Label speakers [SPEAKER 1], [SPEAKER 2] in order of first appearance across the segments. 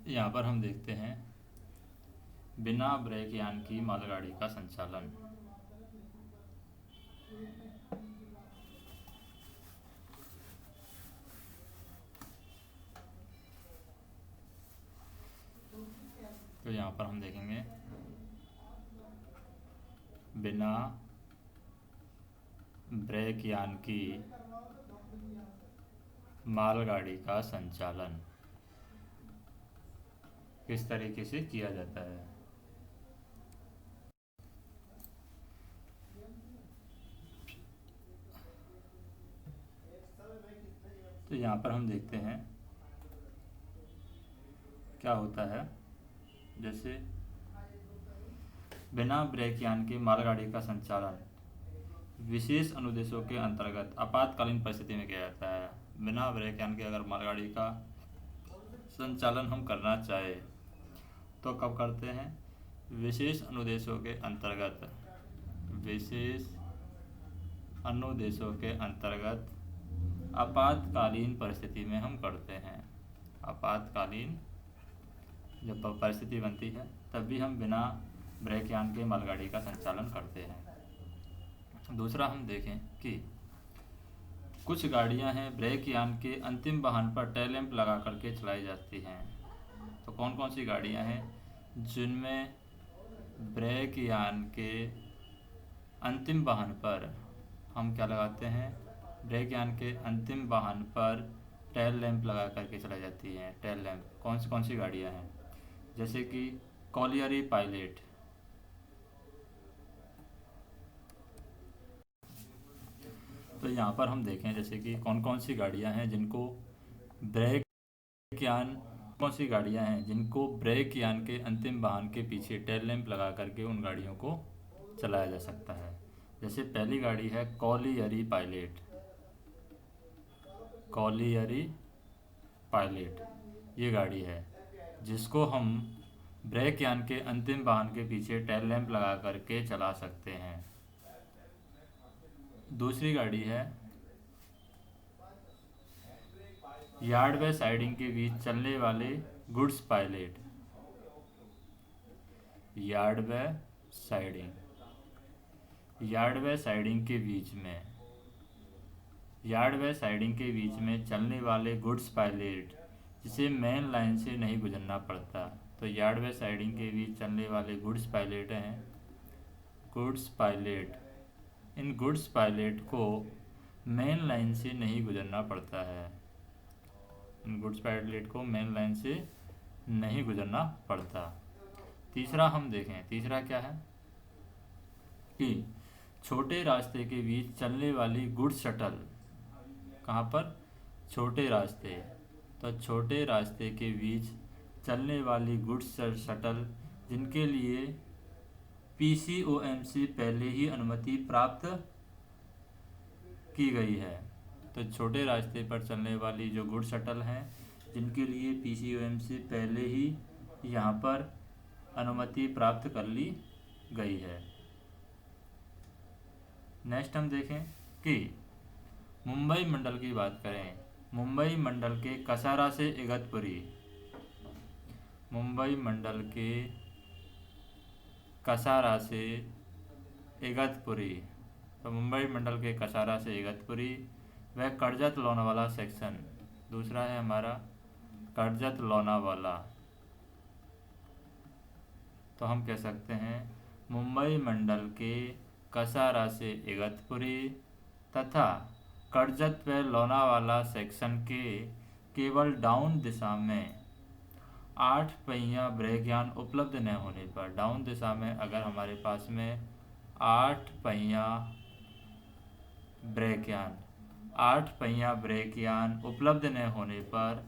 [SPEAKER 1] यहाँ पर हम देखते हैं बिना ब्रेक यान की मालगाड़ी का संचालन। तो यहाँ पर हम देखेंगे बिना ब्रेक यान की मालगाड़ी का संचालन किस तरीके से किया जाता है। तो यहाँ पर हम देखते हैं क्या होता है। जैसे बिना ब्रेक यान की मालगाड़ी का संचालन विशेष अनुदेशों के अंतर्गत आपातकालीन परिस्थिति में किया जाता है। बिना ब्रेक यान की अगर मालगाड़ी का संचालन हम करना चाहे तो कब करते हैं? विशेष अनुदेशों के अंतर्गत, विशेष अनुदेशों के अंतर्गत आपातकालीन परिस्थिति में हम करते हैं। आपातकालीन जब परिस्थिति बनती है तब भी हम बिना ब्रेक यान के मालगाड़ी का संचालन करते हैं। दूसरा हम देखें कि कुछ गाड़ियां हैं ब्रेक यान के अंतिम वाहन पर टेल लैंप लगा करके चलाई जाती हैं। तो कौन कौन सी गाड़ियां हैं जिनमें ब्रेक यान के अंतिम वाहन पर हम क्या लगाते हैं? ब्रेक यान के अंतिम वाहन पर टेल लैंप लगा करके चलाई जाती हैं। टेल लैंप कौन सी गाड़ियां हैं? जैसे कि कॉलियरी पायलट, तो यहाँ पर हम देखें जैसे कि कौन कौन सी गाड़ियां हैं जिनको ब्रेक यान कौन सी गाड़ियां हैं जिनको ब्रेक यान के अंतिम वाहन के पीछे टेल लैंप लगा करके उन गाड़ियों को चलाया जा सकता है। जैसे पहली गाड़ी है कॉलियरी पायलट। कॉलियरी पायलट ये गाड़ी है जिसको हम ब्रेक यान के अंतिम वाहन के पीछे टेल लैंप लगा करके चला सकते हैं। दूसरी गाड़ी है यार्ड व साइडिंग के बीच चलने वाले गुड्स पायलट। यार्ड व साइडिंग, यार्ड व साइडिंग के बीच में, यार्ड व साइडिंग के बीच में चलने वाले गुड्स पायलट जिसे मेन लाइन से नहीं गुजरना पड़ता। तो यार्ड व साइडिंग के बीच चलने वाले गुड्स पायलट हैं गुड्स पायलट। इन गुड्स पायलट को मेन लाइन से नहीं गुजरना पड़ता है। इन गुड्स पायलट को मेन लाइन से नहीं गुजरना पड़ता। तीसरा हम देखें, तीसरा क्या है कि छोटे रास्ते के बीच चलने वाली गुड्स शटल। कहाँ पर? छोटे रास्ते। तो छोटे रास्ते के बीच चलने वाली गुड्स शटल जिनके लिए पीसीओएम से पहले ही अनुमति प्राप्त की गई है। तो छोटे रास्ते पर चलने वाली जो गुड्स शटल हैं जिनके लिए पीसीओएम से पहले ही यहाँ पर अनुमति प्राप्त कर ली गई है। नेक्स्ट हम देखें कि मुंबई मंडल की बात करें। मुंबई मंडल के कसारा से इगतपुरी, मुंबई मंडल के कसारा से इगतपुरी, तो मुंबई मंडल के कसारा से इगतपुरी वह कर्जत लोनावाला सेक्शन। दूसरा है हमारा कर्जत लोनावाला। तो हम कह सकते हैं मुंबई मंडल के कसारा से इगतपुरी तथा कर्जत व लोनावाला सेक्शन के केवल डाउन दिशा में 8 पहिया ब्रेक यान उपलब्ध न होने पर, डाउन दिशा में अगर हमारे पास में 8 पहिया ब्रेक यान 8 पहिया ब्रेक यान उपलब्ध न होने पर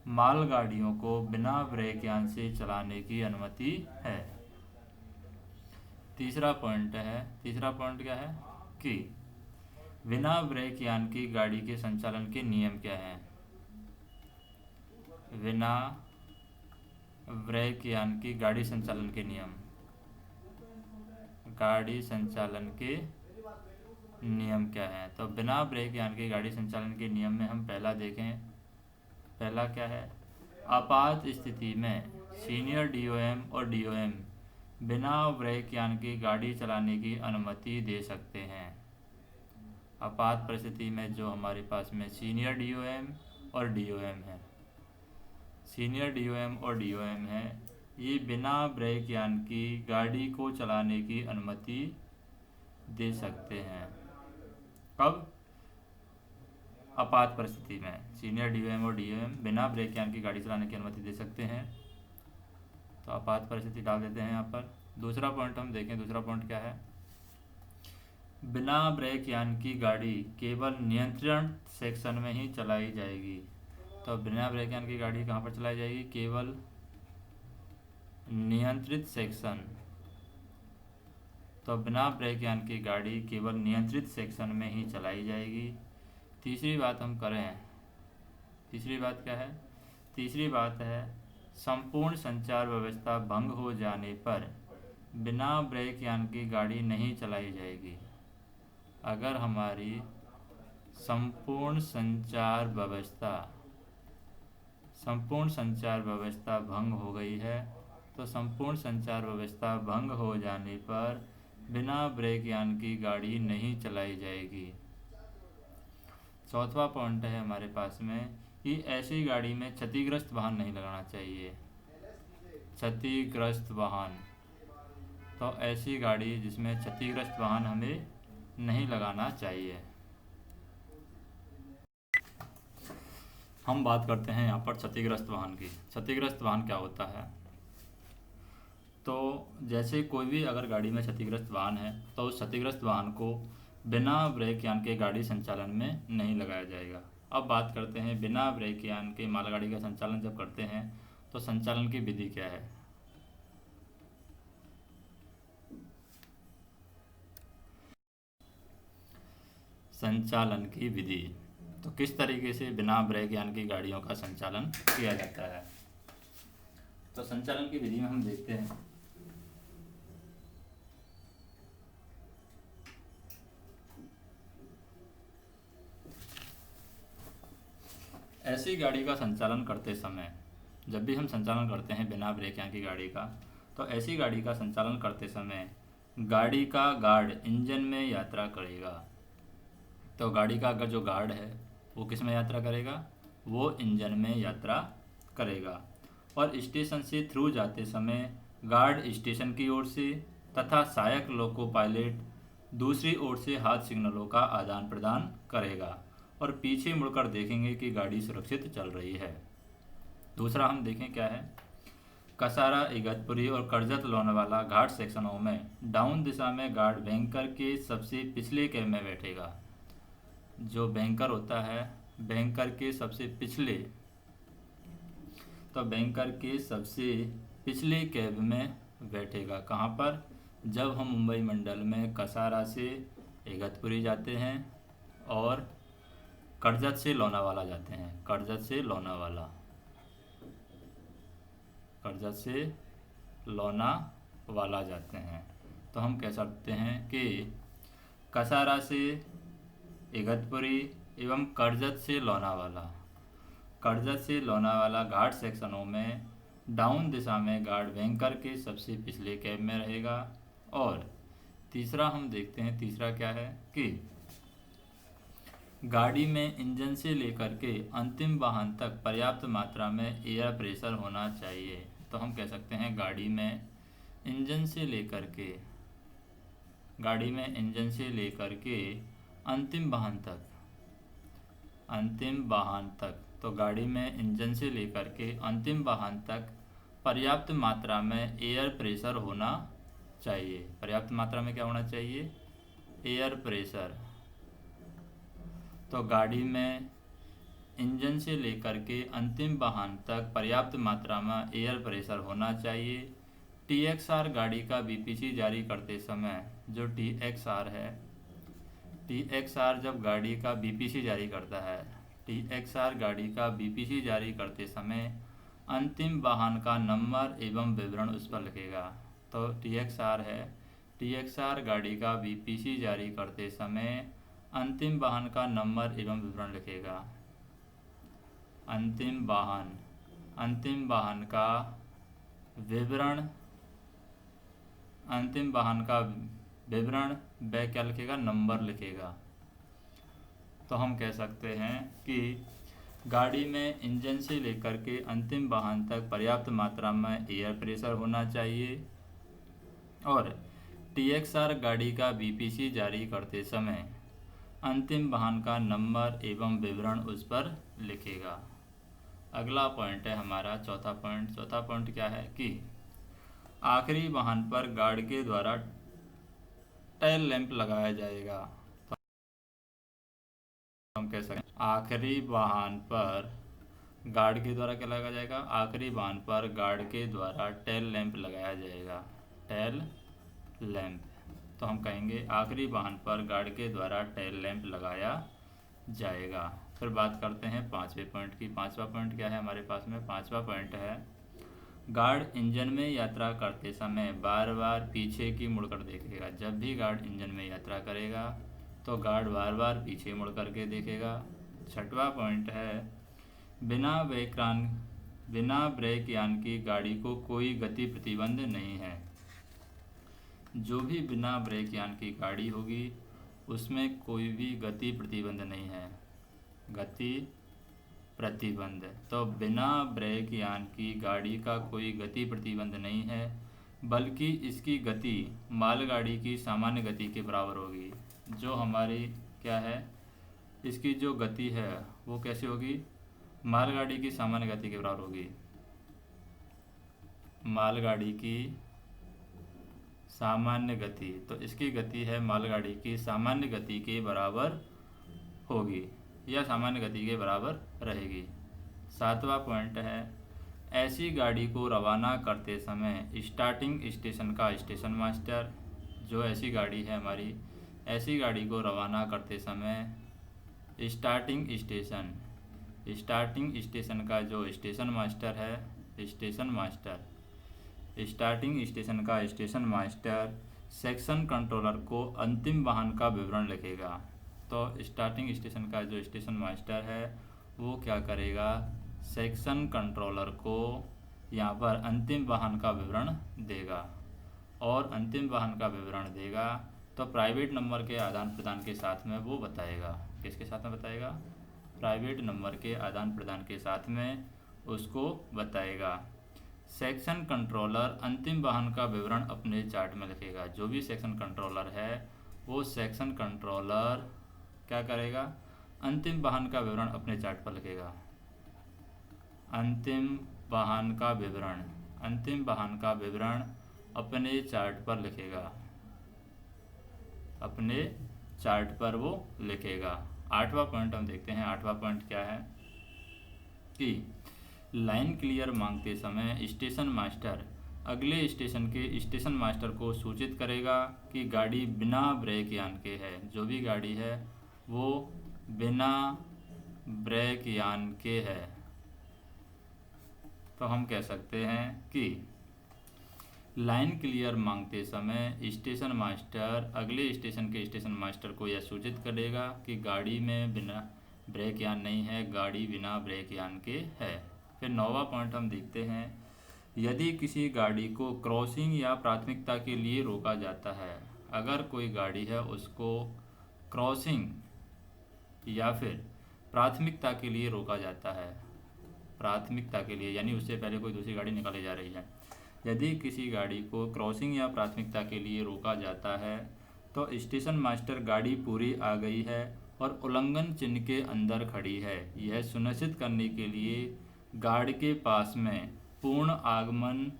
[SPEAKER 1] मालगाड़ियों को बिना ब्रेक यान से चलाने की अनुमति है। तीसरा पॉइंट क्या है कि बिना ब्रेक यान की गाड़ी के संचालन के नियम क्या हैं? बिना ब्रेक यान की गाड़ी संचालन के नियम, गाड़ी संचालन के नियम क्या हैं? तो बिना ब्रेक यान की गाड़ी संचालन के नियम में हम पहला देखें, पहला क्या है आपात स्थिति में सीनियर डीओएम और डीओएम बिना ब्रेक यान की गाड़ी चलाने की अनुमति दे सकते हैं। आपात परिस्थिति में जो हमारे पास में सीनियर डीओएम और डीओएम है, सीनियर डीओएम और डीओएम है, ये बिना ब्रेक यान की गाड़ी को चलाने की अनुमति दे सकते हैं। कब? आपात परिस्थिति में सीनियर डीओएम और डीओएम बिना ब्रेक यान की गाड़ी चलाने की अनुमति दे सकते हैं। तो आपात परिस्थिति डाल देते हैं यहाँ पर। दूसरा पॉइंट हम देखें, दूसरा पॉइंट क्या है? बिना ब्रेक यान की गाड़ी केवल नियंत्रण सेक्शन में ही चलाई जाएगी। तो बिना ब्रेक यान की गाड़ी कहाँ पर चलाई जाएगी? केवल नियंत्रित सेक्शन। तो बिना ब्रेक यान की गाड़ी केवल नियंत्रित सेक्शन में ही चलाई जाएगी। तीसरी बात हम करें, तीसरी बात क्या है? तीसरी बात है संपूर्ण संचार व्यवस्था भंग हो जाने पर बिना ब्रेक यान की गाड़ी नहीं चलाई जाएगी। अगर हमारी संपूर्ण संचार व्यवस्था भंग हो गई है, तो संपूर्ण संचार व्यवस्था भंग हो जाने पर बिना ब्रेक यान की गाड़ी नहीं चलाई जाएगी। चौथा पॉइंट है हमारे पास में कि ऐसी गाड़ी में क्षतिग्रस्त वाहन नहीं लगाना चाहिए। क्षतिग्रस्त वाहन, तो ऐसी गाड़ी जिसमें क्षतिग्रस्त वाहन हमें नहीं लगाना चाहिए। हम बात करते हैं यहाँ पर क्षतिग्रस्त वाहन की। क्षतिग्रस्त वाहन क्या होता है? तो जैसे कोई भी अगर गाड़ी में क्षतिग्रस्त वाहन है तो उस क्षतिग्रस्त वाहन को बिना ब्रेक यान के गाड़ी संचालन में नहीं लगाया जाएगा। अब बात करते हैं बिना ब्रेक यान के मालगाड़ी का संचालन जब करते हैं तो संचालन की विधि क्या है? संचालन की विधि, तो किस तरीके से बिना ब्रेक यान की गाड़ियों का संचालन किया जाता है? तो संचालन की विधि में हम देखते हैं ऐसी गाड़ी का संचालन करते समय, जब भी हम संचालन करते हैं बिना ब्रेक यान की गाड़ी का, तो ऐसी गाड़ी का संचालन करते समय गाड़ी का गार्ड इंजन में यात्रा करेगा। तो गाड़ी का अगर जो गार्ड है वो किस में यात्रा करेगा? वो इंजन में यात्रा करेगा। और स्टेशन से थ्रू जाते समय गार्ड स्टेशन की ओर से तथा सहायक लोको पायलट दूसरी ओर से हाथ सिग्नलों का आदान प्रदान करेगा और पीछे मुड़कर देखेंगे कि गाड़ी सुरक्षित चल रही है। दूसरा हम देखें क्या है? कसारा, इगतपुरी और करजत लोनावाला घाट सेक्शनों में डाउन दिशा में गार्ड बैंकर के सबसे पिछले कैब में बैठेगा। जो बैंकर होता है, बैंकर के सबसे पिछले, तो बैंकर के सबसे पिछले कैब में बैठेगा। कहाँ पर? जब हम मुंबई मंडल में कसारा से इगतपुरी जाते हैं और करजत से लोनावाला जाते हैं। करजत से लोनावाला जाते हैं, तो हम कह सकते हैं कि कसारा से इगतपुरी एवं करजत से लोनावाला घाट सेक्शनों में डाउन दिशा में गार्ड बैंकर के सबसे पिछले कैब में रहेगा। और तीसरा हम देखते हैं, तीसरा क्या है कि गाड़ी में इंजन से लेकर के अंतिम वाहन तक पर्याप्त मात्रा में एयर प्रेशर होना चाहिए। तो हम कह सकते हैं गाड़ी में इंजन से लेकर के अंतिम वाहन तक, तो गाड़ी में इंजन से लेकर के अंतिम वाहन तक पर्याप्त मात्रा में एयर प्रेशर होना चाहिए। पर्याप्त मात्रा में क्या होना चाहिए? Air pressure. तो गाड़ी में इंजन से लेकर के अंतिम वाहन तक पर्याप्त मात्रा में एयर प्रेशर होना चाहिए। TXR गाड़ी का BPC जारी करते समय, जो TXR है, TXR जब गाड़ी का BPC जारी करता है, TXR गाड़ी का BPC जारी करते समय अंतिम वाहन का नंबर एवं विवरण उस पर लिखेगा। तो TXR है, TXR गाड़ी का BPC जारी करते समय अंतिम वाहन का नंबर एवं विवरण लिखेगा। अंतिम वाहन का विवरण वह क्या लिखेगा, नंबर लिखेगा। तो हम कह सकते हैं कि गाड़ी में इंजन से लेकर के अंतिम वाहन तक पर्याप्त मात्रा में एयर प्रेशर होना चाहिए और TXR गाड़ी का BPC जारी करते समय अंतिम वाहन का नंबर एवं विवरण उस पर लिखेगा। अगला पॉइंट है हमारा चौथा पॉइंट क्या है कि आखिरी वाहन पर गार्ड के द्वारा टेल लैंप लगाया जाएगा। तो हम कह सकते हैं आखिरी वाहन पर गार्ड के द्वारा क्या लगाया जाएगा, आखिरी वाहन पर गार्ड के द्वारा टेल लैंप लगाया जाएगा, टेल लैंप। तो हम कहेंगे आखिरी वाहन पर गार्ड के द्वारा टेल लैंप लगाया जाएगा। फिर बात करते हैं पांचवें पॉइंट की। पांचवा पॉइंट क्या है हमारे पास में, पांचवा पॉइंट है गार्ड इंजन में यात्रा करते समय बार बार पीछे की मुड़कर देखेगा। जब भी गार्ड इंजन में यात्रा करेगा तो गार्ड बार बार पीछे मुड़ करके देखेगा। छठवां पॉइंट है बिना ब्रेक यान की गाड़ी को कोई गति प्रतिबंध नहीं है। जो भी बिना ब्रेक यान की गाड़ी होगी उसमें कोई भी गति प्रतिबंध नहीं है, गति प्रतिबंध। तो बिना ब्रेक यान की गाड़ी का कोई गति प्रतिबंध नहीं है, बल्कि इसकी गति मालगाड़ी की सामान्य गति के बराबर होगी। जो हमारी क्या है, इसकी जो गति है वो कैसे होगी, मालगाड़ी की सामान्य गति के बराबर होगी। मालगाड़ी की सामान्य गति, तो इसकी गति है मालगाड़ी की सामान्य गति के बराबर होगी या सामान्य गति के बराबर रहेगी। सातवां पॉइंट है ऐसी गाड़ी को रवाना करते समय स्टार्टिंग स्टेशन का स्टेशन मास्टर, जो ऐसी गाड़ी है हमारी, ऐसी गाड़ी को रवाना करते समय स्टार्टिंग स्टेशन का जो स्टेशन मास्टर है, स्टार्टिंग स्टेशन का स्टेशन मास्टर सेक्शन कंट्रोलर को अंतिम वाहन का विवरण लिखेगा। तो स्टार्टिंग स्टेशन का जो स्टेशन मास्टर है वो क्या करेगा, सेक्शन कंट्रोलर को यहाँ पर अंतिम वाहन का विवरण देगा। और अंतिम वाहन का विवरण देगा तो प्राइवेट नंबर के आदान प्रदान के साथ में वो बताएगा। किसके साथ में बताएगा, प्राइवेट नंबर के आदान प्रदान के साथ में उसको बताएगा। सेक्शन कंट्रोलर अंतिम वाहन का विवरण अपने चार्ट में लिखेगा। जो भी सेक्शन कंट्रोलर है वो सेक्शन कंट्रोलर क्या करेगा, अंतिम वाहन का विवरण अपने चार्ट पर लिखेगा। अंतिम वाहन का विवरण अपने चार्ट पर लिखेगा, अपने चार्ट पर वो लिखेगा। आठवां पॉइंट हम देखते हैं। आठवां पॉइंट क्या है कि लाइन क्लियर मांगते समय स्टेशन मास्टर अगले स्टेशन के स्टेशन मास्टर को सूचित करेगा कि गाड़ी बिना ब्रेक यान के है। जो भी गाड़ी है वो बिना ब्रेक यान के है। तो हम कह सकते हैं कि लाइन क्लियर मांगते समय स्टेशन मास्टर अगले स्टेशन के स्टेशन मास्टर को यह सूचित करेगा कि गाड़ी में बिना ब्रेक यान नहीं है, गाड़ी बिना ब्रेक यान के है। फिर नौवां पॉइंट हम देखते हैं, यदि किसी गाड़ी को क्रॉसिंग या प्राथमिकता के लिए रोका जाता है। अगर कोई गाड़ी है उसको क्रॉसिंग या फिर प्राथमिकता के लिए रोका जाता है, प्राथमिकता के लिए यानी उससे पहले कोई दूसरी गाड़ी निकाली जा रही है। यदि किसी गाड़ी को क्रॉसिंग या प्राथमिकता के लिए रोका जाता है तो स्टेशन मास्टर गाड़ी पूरी आ गई है और उल्लंघन चिन्ह के अंदर खड़ी है, यह सुनिश्चित करने के लिए गार्ड के पास में पूर्ण आगमन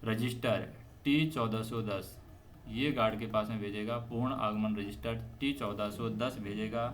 [SPEAKER 1] रजिस्टर T1410 ये गार्ड के पास में भेजेगा। पूर्ण आगमन रजिस्टर T1410 भेजेगा,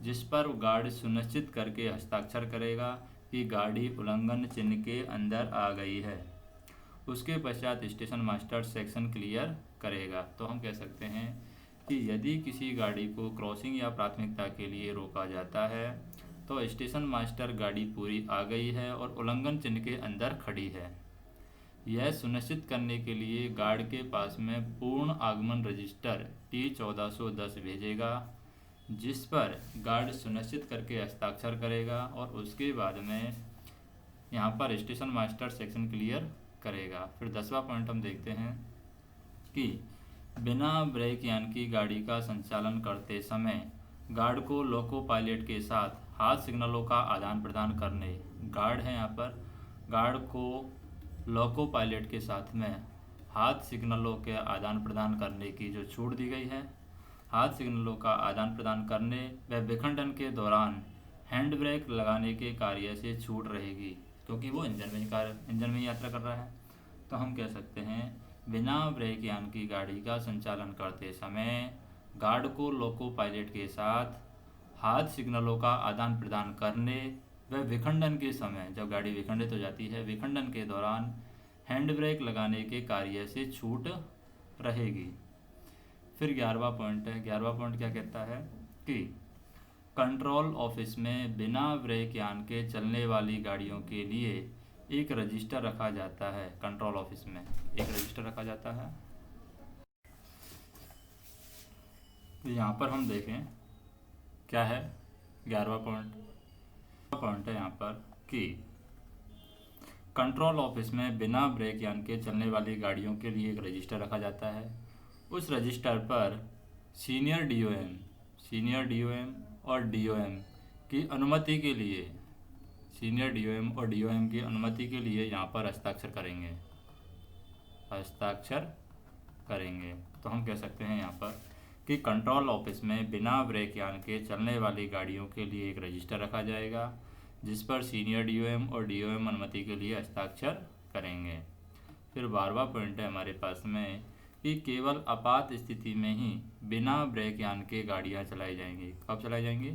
[SPEAKER 1] जिस पर गार्ड सुनिश्चित करके हस्ताक्षर करेगा कि गाड़ी उल्लंघन चिन्ह के अंदर आ गई है। उसके पश्चात स्टेशन मास्टर सेक्शन क्लियर करेगा। तो हम कह सकते हैं कि यदि किसी गाड़ी को क्रॉसिंग या प्राथमिकता के लिए रोका जाता है तो स्टेशन मास्टर गाड़ी पूरी आ गई है और उल्लंघन चिन्ह के अंदर खड़ी है, यह सुनिश्चित करने के लिए गार्ड के पास में पूर्ण आगमन रजिस्टर T1410 भेजेगा, जिस पर गार्ड सुनिश्चित करके हस्ताक्षर करेगा और उसके बाद में यहाँ पर स्टेशन मास्टर सेक्शन क्लियर करेगा। फिर 10वां पॉइंट हम देखते हैं कि बिना ब्रेक यान की गाड़ी का संचालन करते समय गार्ड को लोको पायलट के साथ हाथ सिग्नलों का आदान प्रदान करने, गार्ड है यहाँ पर, गार्ड को लोको पायलट के साथ में हाथ सिग्नलों के आदान प्रदान करने की जो छूट दी गई है, हाथ सिग्नलों का आदान प्रदान करने व विखंडन के दौरान हैंड ब्रेक लगाने के कार्य से छूट रहेगी, क्योंकि वो इंजन में यात्रा कर रहा है। तो हम कह सकते हैं बिना ब्रेक यान की गाड़ी का संचालन करते समय गार्ड को लोको पायलट के साथ हाथ सिग्नलों का आदान प्रदान करने व विखंडन के समय, जब गाड़ी विखंडित हो जाती है, विखंडन के दौरान हैंड ब्रेक लगाने के कार्य से छूट रहेगी। फिर 11वां पॉइंट है। 11वां पॉइंट क्या कहता है कि कंट्रोल ऑफिस में बिना ब्रेक यान के चलने वाली गाड़ियों के लिए एक रजिस्टर रखा जाता है। कंट्रोल ऑफिस में एक रजिस्टर रखा जाता है। तो यहाँ पर हम देखें क्या है 11वां पॉइंट है यहाँ पर कि कंट्रोल ऑफिस में बिना ब्रेक यान के चलने वाली गाड़ियों के लिए एक रजिस्टर रखा जाता है। उस रजिस्टर पर सीनियर डीओएम और डीओएम की अनुमति के लिए, सीनियर डीओएम और डीओएम की अनुमति के लिए यहाँ पर हस्ताक्षर करेंगे। तो हम कह सकते हैं यहाँ पर कि कंट्रोल ऑफिस में बिना ब्रेक यान के चलने वाली गाड़ियों के लिए एक रजिस्टर रखा जाएगा, जिस पर सीनियर डीओएम और डीओएम अनुमति के लिए हस्ताक्षर करेंगे। फिर 12वां पॉइंट है हमारे पास में कि केवल आपात स्थिति में ही बिना ब्रेक यान के गाड़ियाँ चलाई जाएंगी। कब चलाई जाएंगी?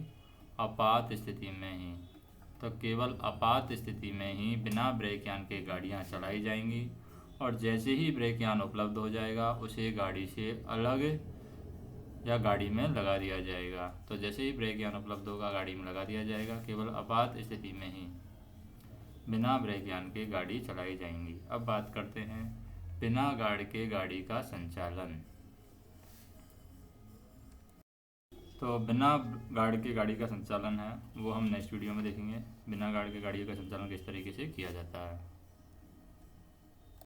[SPEAKER 1] आपात स्थिति में ही। तो केवल आपात स्थिति में ही बिना ब्रेक यान के गाड़ियाँ चलाई जाएंगी, और जैसे ही ब्रेक यान उपलब्ध हो जाएगा उसे गाड़ी से अलग या गाड़ी में लगा दिया जाएगा। तो जैसे ही ब्रेक यान उपलब्ध होगा गाड़ी में लगा दिया जाएगा। केवल आपात स्थिति में ही बिना ब्रेक यान के गाड़ी चलाई जाएंगी। अब बात करते हैं बिना गार्ड के गाड़ी का संचालन। तो बिना गार्ड के गाड़ी का संचालन है वो हम नेक्स्ट वीडियो में देखेंगे। बिना गार्ड के गाड़ी का संचालन किस तरीके से किया जाता है।